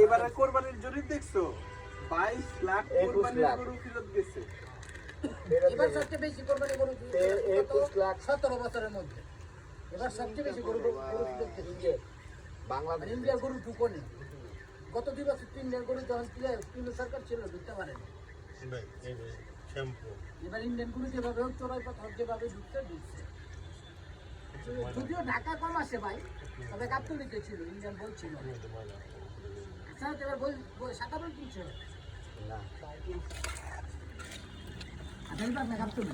এবারে কোরবানির জন্য দেখছো 22 লাখ কোরবানির গরু ফেরত গেছে। এবার সবচেয়ে বেশি কোরবানি গরু 21 লাখ 17 বছরের মধ্যে এবার সবচেয়ে বেশি গরু ফেরত গেছে বাংলাদেশ। ইন্ডিয়ার গরু ঢুকোনি গত 2 বছর ইন্ডিয়ার গরু যখন কেন্দ্র সরকার ছিল ঢুকতে পারেনি। এবার ইন্ডিয়ান গরু যেভাবে চোরাই পাথর যেভাবে ঢুকছে যদিও ঢাকা কম আসে ভাই, তবে গাবতলিতে ছিল ইন্ডিয়ান বলছিল। আচ্ছা এবার বল 57 কিনছে না আচ্ছা না গাবতলি।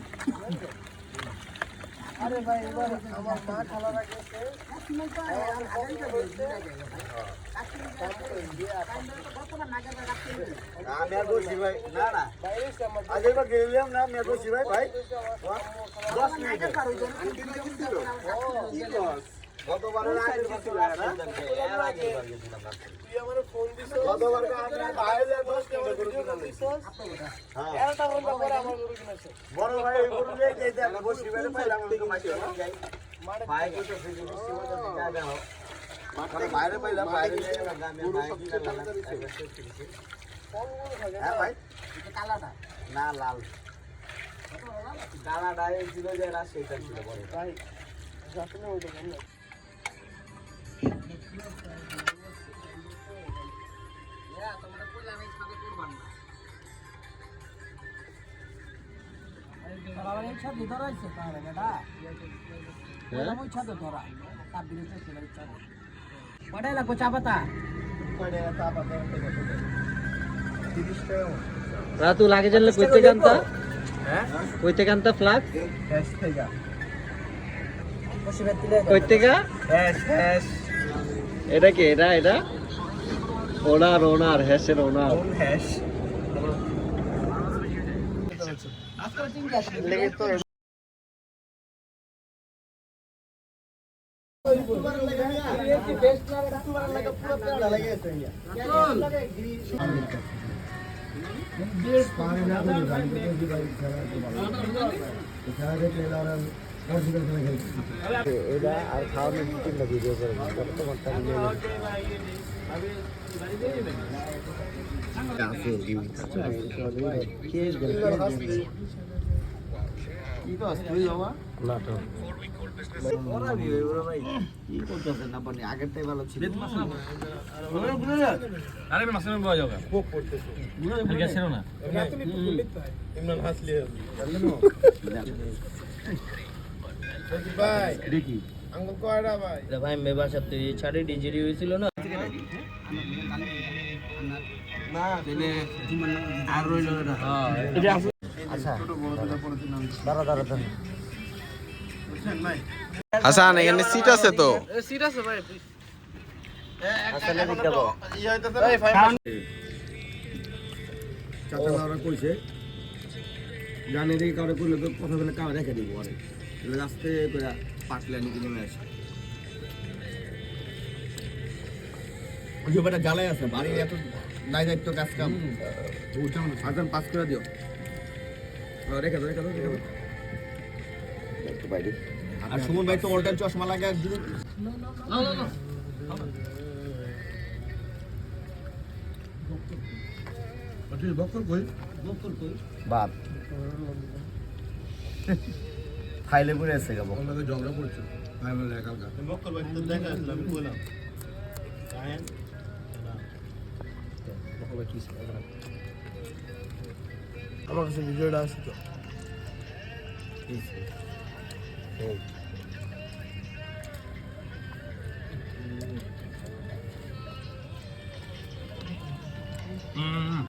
আরে ভাই এবার আমার মা খালা রাখছে আমি আর বসি ভাই না না আগে বা গেলাম না আমি বসি ভাই ভাই 10 মিনিট কি বস গতবারের আগে ছিল না এর আগে গেছিলাম তুই আমারে ফোন দিছ গতবার আমি বাইরে 10 কিলো গরু কিনছিস হ্যাঁ এরটা বন্ধ করে আমার গরু কিনেছে বড় ভাই গরু নিয়ে গেছে আমি বসি ভাই পাইলাম আমি মাটি যাই ভাই কত ফিজি বসি মতো জায়গা হোক মাঠে বাইরে পাইলাম বাইরে আমি ভাই কিনলাম হ্যাঁ ভাই এটা কালাটা না লাল কালাটা এই ছিল যে রাশিটা ছিল বড় ভাই আসলে ওইটা কেন এরা তোমরা কইলা আমি ছাদে করবান না আরে ছাদে ধরাইছে তাহলে বেটা হ্যাঁ ওই ছাদে ধরা তার বিরুদ্ধে ছিল ইচ্ছা বড় লাগো চা পাতা বড় চা পাতা 30 টাকা রাতু লাগে জানলে কইতে কান্তা হ্যাঁ কইতে কান্তা ফ্ল্যাগ হ্যাশ থেকে বসিবে দিলে কইতে কা হ্যাশ এটা কি এটা ওনার হ্যাশের ওনার হ্যাশ আজকাল চিন্তা লেগে তো এটা আর খাওয়ানোর তিনটা ভিডিও করে আগের তাই ভালো ছিল ভাই মেবার সাথে ছাড়ে ডিজেরি হয়েছিল না আর রইল হাসান এখানে সিট আছে তো সিট আছে ভাই চাচা কইছে জানে দেখি কাউরে করলে তো কথা বলে কাউ রেখে দিব পরে রাস্তে করে পাটলে নিয়ে নেমে আসে ওই বেটা জ্বালাই আছে বাড়ি এত নাই দায়িত্ব কাজ কাম হাজার পাস করে দিও রেখে দাও একটু বাইরে আর সুমন ভাই তো অল টাইম চশমা লাগে আর যদি বাপ ফাইলে পড়ে আছে গা বকল লাগে ঝগড়া করছে ভাই বলে একালকা বকল ভাই তো দেখা আসলে আমি কইলাম আয়েন বকল ভাই কি আমার কাছে ভিডিওটা আছে তো হুম